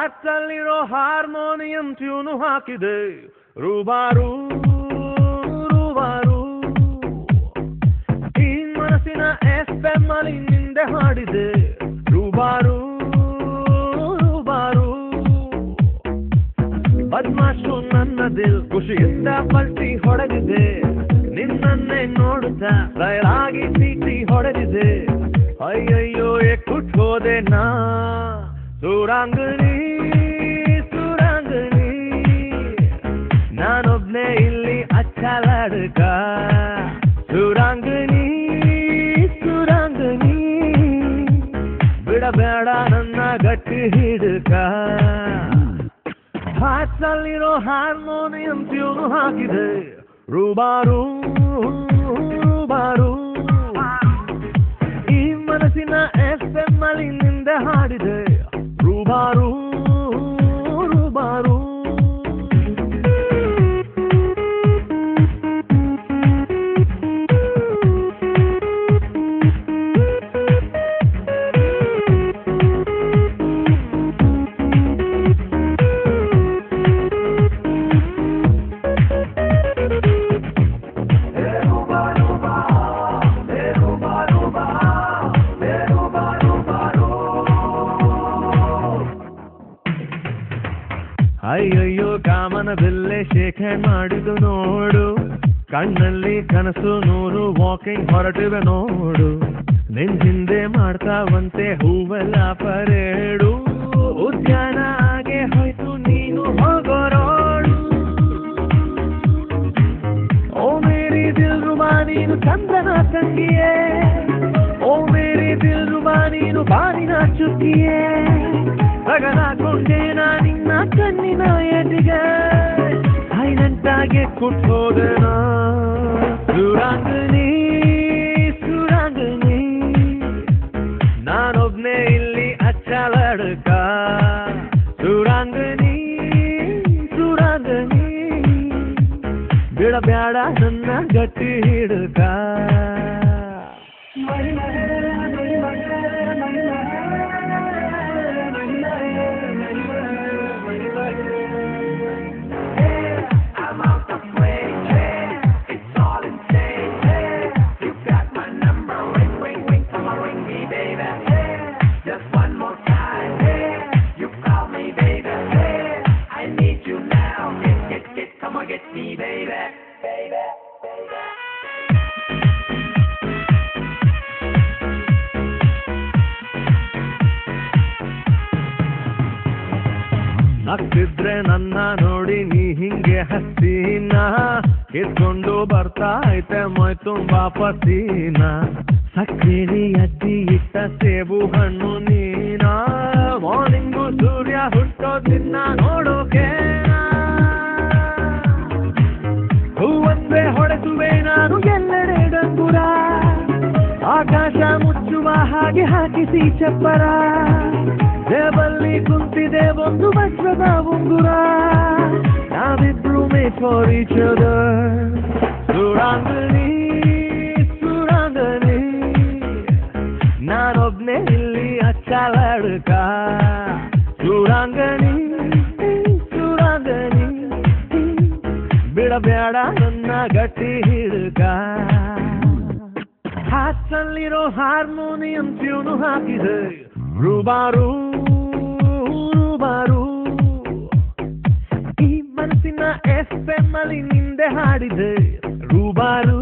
ಹಾರ್ಟ್ಸಲ್ಲಿರೋ harmonium tune ಹಾಕಿದೆ ರೂಬಾರು ರೂಬಾರು ಈ ಮನಸ್ಸಿನ FM ಅಲ್ಲಿ ನಿಂದೆ ಹಾಡಿದೆ ರೂಬಾರು ರೂಬಾರು ಬದ್ಮಾಶು ನನ್ನ ದಿಲ್ ಖುಷಿಯಿಂದ ಪಲ್ಟಿ ಹೊಡೆದಿದೆ ನಿನ್ನನ್ನೇ ನೋಡುತ್ತಾ ರೈಲಾಗಿ ಸೀಟಿ ಹೊಡೆದಿದೆ ಅಯ್ಯಯ್ಯೋ ಕುಟ್ ಹೋದೆ ನಾ ಸುರಾಂಗನಿ ಸುರಾಂಗನಿ ನಾನೊಬ್ನೇ ಇಲ್ಲಿ ಅಚ್ಚಲಾಡುಕ ಸುರಾಂಗನಿ ಸುರಾಂಗನಿ ಬಿಡಬೇಡ ನನ್ನ ಗಟ್ಟಿ ಹಿಡುಕ ಹಾರ್ಟ್ಸಲ್ಲಿರೋ ಹಾರ್ಮೋನಿಯಂ ಟ್ಯೂನು ಹಾಕಿದೆ ರೂಬಾರು ರೂಬಾರು ಈ ಮನಸ್ಸಿನ FM ಅಲ್ಲಿ ನಿಂದೆ ಹಾಡಿದೆ ರೂಬಾರು ರೂಬಾರು ಅಯ್ಯಯ್ಯೋ ಕಾಮನದಲ್ಲೇ ಶೇಕ್ ಹ್ಯಾಂಡ್ ಮಾಡಿದ್ದು ನೋಡು ಕಣ್ಣಲ್ಲಿ ಕನಸು ನೂರು ವಾಕಿಂಗ್ ಹೊರಟಿವೆ ನೋಡು ನಿನ್ ಹಿಂದೆ ಮಾಡ್ತಾವಂತೆ ಹೂವೆಲ್ಲ ಪರೇಡು ಉದ್ಯಾನ ಆಗೆ ಹೋಯ್ತು ನೀನು ಹೋಗೋರೋಡು ಓ ಮೇರಿ ದಿಲ್ ರುಬಾ ನೀನು ಚಂದನ ತಂಗಿಯೇ ಓ ಮೇರಿ ದಿಲ್ ರುಬಾ ನೀನು ಬಾನಿನ ಚುಕ್ಕಿಯೇ ತಗಲಾಕೊಂಡೇನ ನಿನ್ನ ಕಣ್ಣಿನ ಎದಿಗೆ ಸೈಲೆಂಟಾಗೆ ಕುಟ್ಟೋದನ ಸುರಾಂಗನಿ ಸುರಾಂಗನಿ ನಾನೊಬ್ನೇ ಇಲ್ಲಿ ಅಚ್ಚಲಾಡುಕ ಸುರಾಂಗನಿ ಸುರಾಂಗನಿ ಬಿಡಬೇಡ ನನ್ನ ಗಟ್ಟಿ ಹಿಡುಕ ನಗ್ತಿದ್ರೆ ನನ್ನ ನೋಡಿ ನೀ ಹಿಂಗೆ ಹಸ್ತೀನ ಕಿತ್ಕೊಂಡು ಬರ್ತಾ ಐತೆ ಮೈ ತುಂಬಾ ಪಸೀನ ಸಕ್ಕೇರಿ ಅಜ್ಜಿ ಇಟ್ಟ ಸೇಬು ಹಣ್ಣು ನೀನ ಮಾರ್ನಿಂಗು ಸೂರ್ಯ ಹುಟ್ಟೋದಿನ್ನ ನೋಡೋಕೆ ಹೂವಂದ್ರೆ ಹೊಡೆಸುವೆ ನಾನು ಎಲ್ಲೆಡೆ ಡಂಗುರ ಆಕಾಶ ಮುಚ್ಚುವ ಹಾಗೆ ಹಾಕಿಸಿ ಚಪ್ಪರ ಜೇಬಲ್ಲಿ ಕುಂತಿದೆ ಒಂದು ವಜ್ರದ ಉಂಗುರ ನಾವಿಬ್ರು ಮೇಡ್ ಫಾರ್ ಈಚ್ ಅದರ್ ಸುರಾಂಗನಿ ಸುರಾಂಗನಿ ನಾನೊಬ್ನೇ ಇಲ್ಲಿ ಅಚ್ಚಲಾಡುಕ ಸುರಾಂಗನಿ ಸುರಾಂಗನಿ ಬಿಡಬೇಡ ನನ್ನ ಗಟ್ಟಿ ಹಿಡುಕ ಹಾರ್ಟ್ಸಲ್ಲಿರೋ ಹಾರ್ಮೋನಿಯಂ ಟ್ಯೂನು ಹಾಕಿದೆ ರೂಬಾರು ರೂಬಾರು ಈ ಮನಸ್ಸಿನ FM ಅಲ್ಲಿ ನಿಂದೆ ಹಾಡಿದೆ ರೂಬಾರು